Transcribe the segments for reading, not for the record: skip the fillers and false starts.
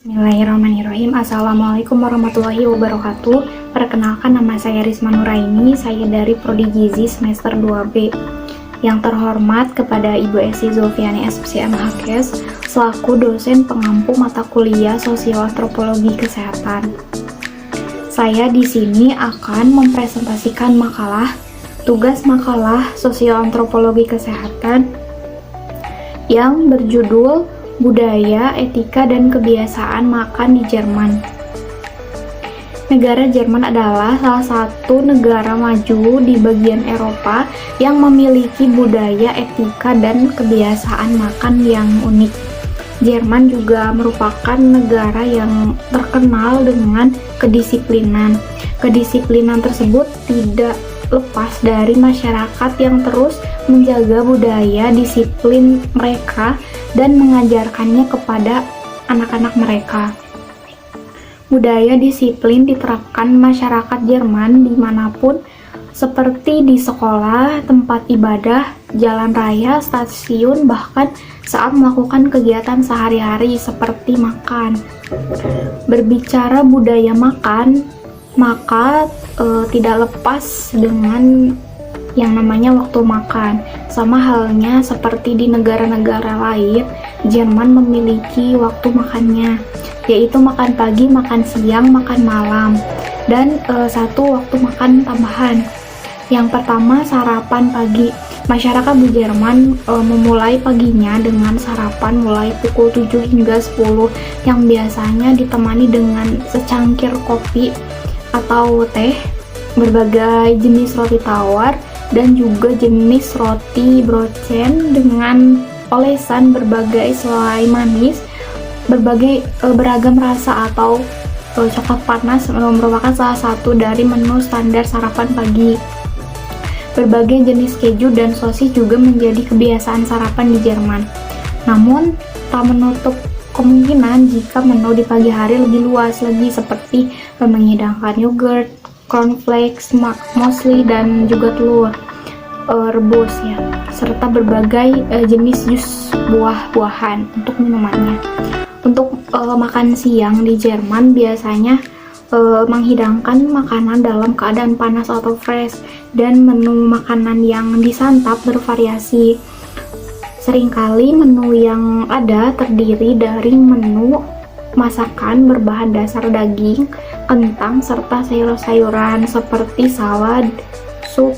Bismillahirrahmanirrahim. Assalamualaikum warahmatullahi wabarakatuh. Perkenalkan, nama saya Risma Nuraini. Saya dari Prodi Gizi semester 2B. Yang terhormat kepada Ibu Esi Zulfiani SPCM Hakes selaku dosen pengampu mata kuliah Sosioantropologi Kesehatan. Saya di sini akan mempresentasikan tugas makalah Sosioantropologi Kesehatan yang berjudul Budaya, Etika, dan Kebiasaan Makan di Jerman. Negara Jerman adalah salah satu negara maju di bagian Eropa yang memiliki budaya, etika, dan kebiasaan makan yang unik. Jerman juga merupakan negara yang terkenal dengan kedisiplinan. Kedisiplinan tersebut tidak lepas dari masyarakat yang terus menjaga budaya disiplin mereka dan mengajarkannya kepada anak-anak mereka. Budaya disiplin diterapkan masyarakat Jerman dimanapun, seperti di sekolah, tempat ibadah, jalan raya, stasiun, bahkan saat melakukan kegiatan sehari-hari seperti makan. Berbicara budaya makan, maka tidak lepas dengan yang namanya waktu makan. Sama halnya seperti di negara-negara lain, Jerman memiliki waktu makannya, yaitu makan pagi, makan siang, makan malam, dan satu waktu makan tambahan. Yang pertama, sarapan pagi. Masyarakat di Jerman memulai paginya dengan sarapan mulai pukul 7 hingga 10 yang biasanya ditemani dengan secangkir kopi atau teh, berbagai jenis roti tawar, dan juga jenis roti brocen dengan olesan berbagai selai manis, beragam rasa atau coklat panas merupakan salah satu dari menu standar sarapan pagi. Berbagai jenis keju dan sosis juga menjadi kebiasaan sarapan di Jerman. Namun, tak menutup kemungkinan jika menu di pagi hari lebih luas lagi, seperti menghidangkan yogurt, cornflakes, muesli, dan juga telur rebus ya, serta berbagai jenis jus buah-buahan untuk minumannya. Untuk makan siang di Jerman biasanya menghidangkan makanan dalam keadaan panas atau fresh, dan menu makanan yang disantap bervariasi. Seringkali menu yang ada terdiri dari menu masakan berbahan dasar daging, kentang, serta sayur-sayuran seperti salad, sup,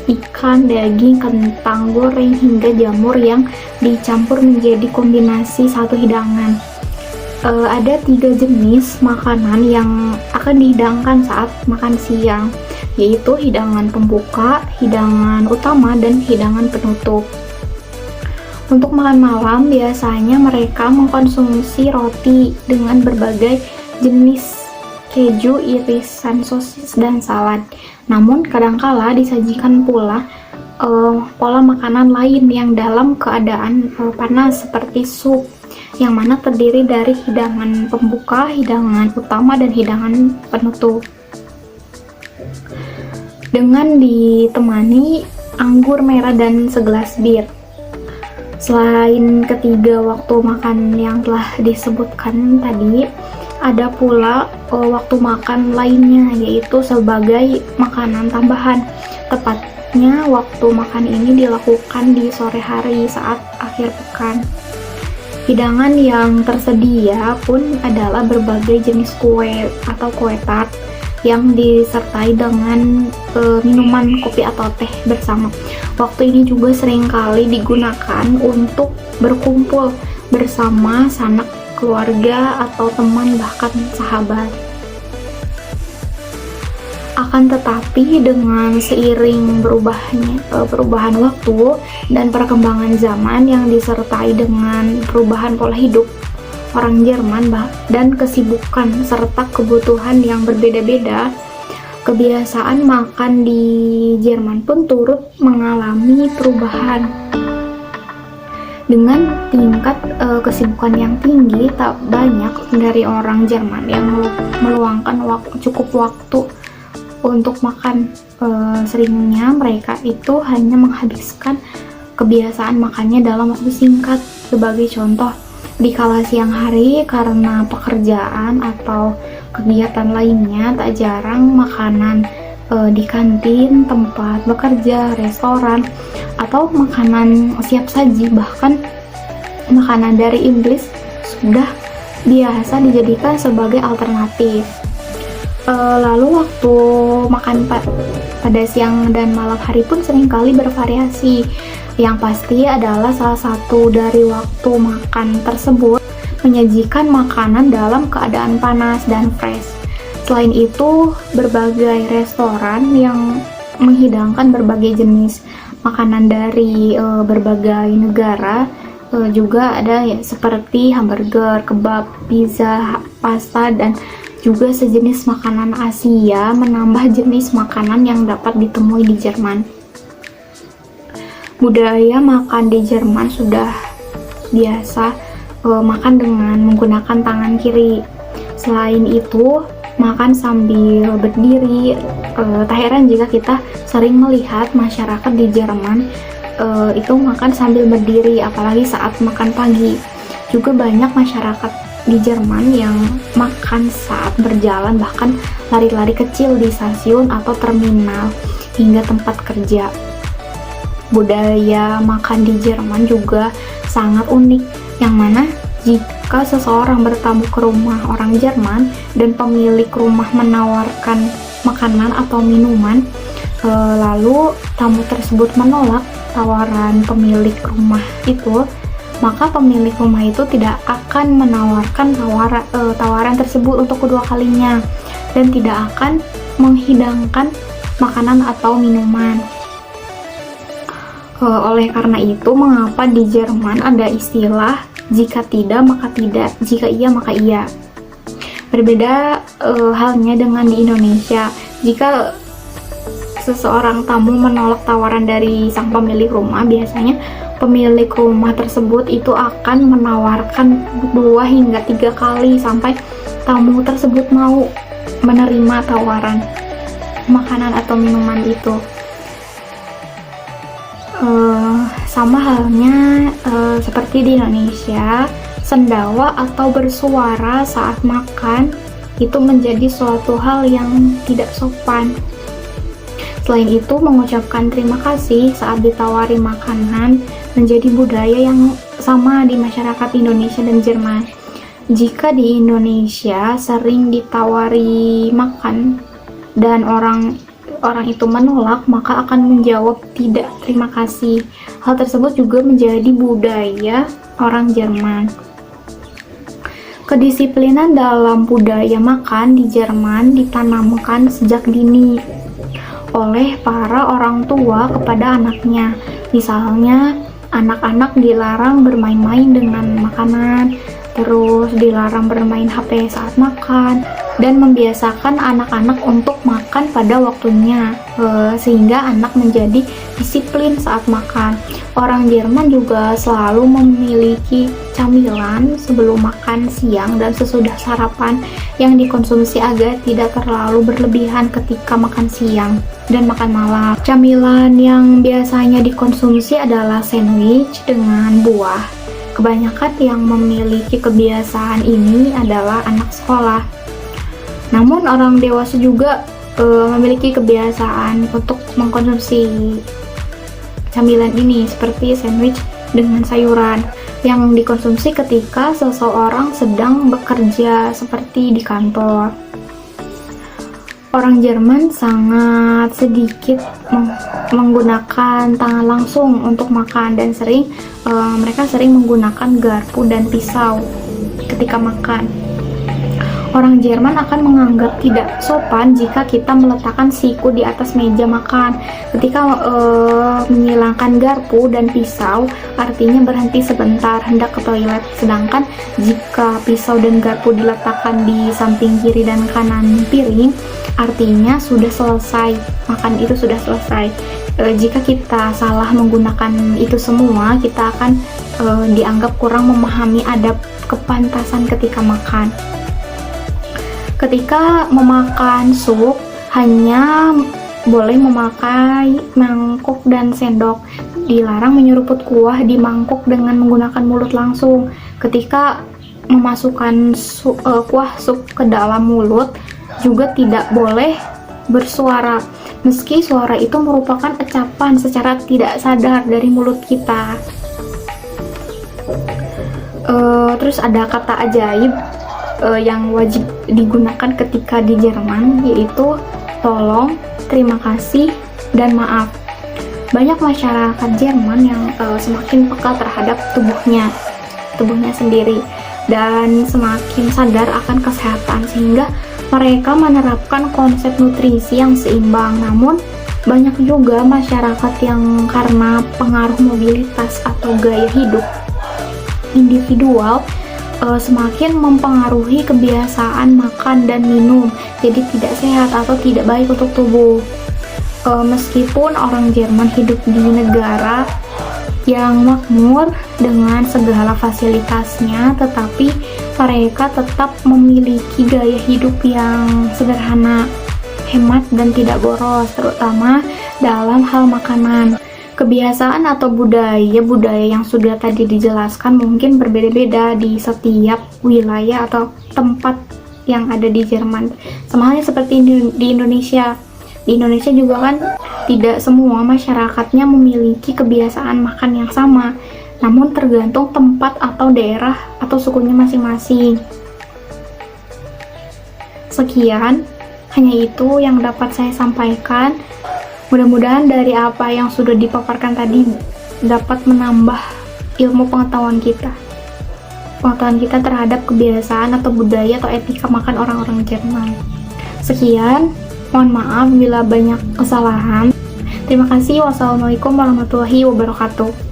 ikan, daging, kentang goreng, hingga jamur yang dicampur menjadi kombinasi satu hidangan. Ada 3 jenis makanan yang akan dihidangkan saat makan siang, yaitu hidangan pembuka, hidangan utama, dan hidangan penutup. Untuk makan malam, biasanya mereka mengkonsumsi roti dengan berbagai jenis keju, irisan sosis, dan salad. Namun, kadangkala disajikan pula pola makanan lain yang dalam keadaan panas seperti sup, yang mana terdiri dari hidangan pembuka, hidangan utama, dan hidangan penutup, dengan ditemani anggur merah dan segelas bir. Selain ketiga waktu makan yang telah disebutkan tadi, ada pula waktu makan lainnya, yaitu sebagai makanan tambahan. Tepatnya waktu makan ini dilakukan di sore hari saat akhir pekan. Hidangan yang tersedia pun adalah berbagai jenis kue atau kue tart yang disertai dengan minuman kopi atau teh bersama. Waktu ini juga seringkali digunakan untuk berkumpul bersama sanak keluarga atau teman, bahkan sahabat. Akan tetapi dengan seiring perubahan waktu dan perkembangan zaman yang disertai dengan perubahan pola hidup orang Jerman dan kesibukan serta kebutuhan yang berbeda-beda, kebiasaan makan di Jerman pun turut mengalami perubahan. Dengan tingkat kesibukan yang tinggi, tak banyak dari orang Jerman yang meluangkan cukup waktu untuk makan. Seringnya mereka itu hanya menghabiskan kebiasaan makannya dalam waktu singkat. Sebagai contoh, Di kala siang hari karena pekerjaan atau kegiatan lainnya, tak jarang makanan di kantin, tempat bekerja, restoran, atau makanan siap saji, bahkan makanan dari Inggris sudah biasa dijadikan sebagai alternatif. Lalu waktu makan pada siang dan malam hari pun seringkali bervariasi. Yang pasti adalah salah satu dari waktu makan tersebut menyajikan makanan dalam keadaan panas dan fresh. Selain itu, berbagai restoran yang menghidangkan berbagai jenis makanan dari berbagai negara, juga ada ya, seperti hamburger, kebab, pizza, pasta, dan juga sejenis makanan Asia, menambah jenis makanan yang dapat ditemui di Jerman. Budaya makan di Jerman sudah biasa makan dengan menggunakan tangan kiri. Selain itu, makan sambil berdiri. Tak heran jika kita sering melihat masyarakat di Jerman itu makan sambil berdiri, apalagi saat makan pagi. Juga banyak masyarakat di Jerman yang makan saat berjalan, bahkan lari-lari kecil di stasiun atau terminal hingga tempat kerja. Budaya makan di Jerman juga sangat unik, yang mana jika seseorang bertamu ke rumah orang Jerman dan pemilik rumah menawarkan makanan atau minuman, lalu tamu tersebut menolak tawaran pemilik rumah itu, maka pemilik rumah itu tidak akan menawarkan tawaran tersebut untuk kedua kalinya dan tidak akan menghidangkan makanan atau minuman. Oleh karena itu, mengapa di Jerman ada istilah jika tidak maka tidak, jika iya maka iya. Berbeda halnya dengan di Indonesia. Jika seseorang tamu menolak tawaran dari sang pemilik rumah, biasanya pemilik rumah tersebut itu akan menawarkan 2 hingga 3 kali sampai tamu tersebut mau menerima tawaran makanan atau minuman itu. Sama halnya seperti di Indonesia, sendawa atau bersuara saat makan itu menjadi suatu hal yang tidak sopan. Selain itu, mengucapkan terima kasih saat ditawari makanan menjadi budaya yang sama di masyarakat Indonesia dan Jerman. Jika di Indonesia sering ditawari makan dan orang itu menolak, maka akan menjawab tidak terima kasih. Hal tersebut juga menjadi budaya orang Jerman. Kedisiplinan dalam budaya makan di Jerman ditanamkan sejak dini oleh para orang tua kepada anaknya. Misalnya, anak-anak dilarang bermain-main dengan makanan, terus dilarang bermain HP saat makan, dan membiasakan anak-anak untuk makan pada waktunya, sehingga anak menjadi disiplin saat makan. Orang Jerman juga selalu memiliki camilan sebelum makan siang dan sesudah sarapan yang dikonsumsi agar tidak terlalu berlebihan ketika makan siang dan makan malam. Camilan yang biasanya dikonsumsi adalah sandwich dengan buah. Kebanyakan yang memiliki kebiasaan ini adalah anak sekolah. Namun orang dewasa juga memiliki kebiasaan untuk mengkonsumsi camilan ini, seperti sandwich dengan sayuran yang dikonsumsi ketika seseorang sedang bekerja seperti di kantor. Orang Jerman sangat sedikit menggunakan tangan langsung untuk makan dan mereka sering menggunakan garpu dan pisau ketika makan. Orang Jerman akan menganggap tidak sopan jika kita meletakkan siku di atas meja makan. Ketika menyilangkan garpu dan pisau, artinya berhenti sebentar, hendak ke toilet. Sedangkan jika pisau dan garpu diletakkan di samping kiri dan kanan piring, artinya sudah selesai, makan itu sudah selesai. Jika kita salah menggunakan itu semua, kita akan dianggap kurang memahami adab kepantasan ketika makan. Ketika memakan sup, hanya boleh memakai mangkuk dan sendok. Dilarang menyeruput kuah di mangkuk dengan menggunakan mulut langsung. Ketika memasukkan kuah sup ke dalam mulut juga tidak boleh bersuara, meski suara itu merupakan ucapan secara tidak sadar dari mulut kita. Terus ada kata ajaib yang wajib digunakan ketika di Jerman, yaitu tolong, terima kasih, dan maaf. Banyak masyarakat Jerman yang semakin peka terhadap tubuhnya sendiri dan semakin sadar akan kesehatan, sehingga mereka menerapkan konsep nutrisi yang seimbang. Namun banyak juga masyarakat yang karena pengaruh mobilitas atau gaya hidup individual semakin mempengaruhi kebiasaan makan dan minum, jadi tidak sehat atau tidak baik untuk tubuh. Meskipun orang Jerman hidup di negara yang makmur dengan segala fasilitasnya, tetapi mereka tetap memiliki gaya hidup yang sederhana, hemat, dan tidak boros, terutama dalam hal makanan. Kebiasaan atau budaya yang sudah tadi dijelaskan mungkin berbeda-beda di setiap wilayah atau tempat yang ada di Jerman. Sama halnya seperti di Indonesia. Di Indonesia juga kan tidak semua masyarakatnya memiliki kebiasaan makan yang sama, namun tergantung tempat atau daerah atau sukunya masing-masing. Sekian, hanya itu yang dapat saya sampaikan. Mudah-mudahan dari apa yang sudah dipaparkan tadi dapat menambah ilmu pengetahuan kita terhadap kebiasaan atau budaya atau etika makan orang-orang Jerman. Sekian, mohon maaf bila banyak kesalahan. Terima kasih. Wassalamualaikum warahmatullahi wabarakatuh.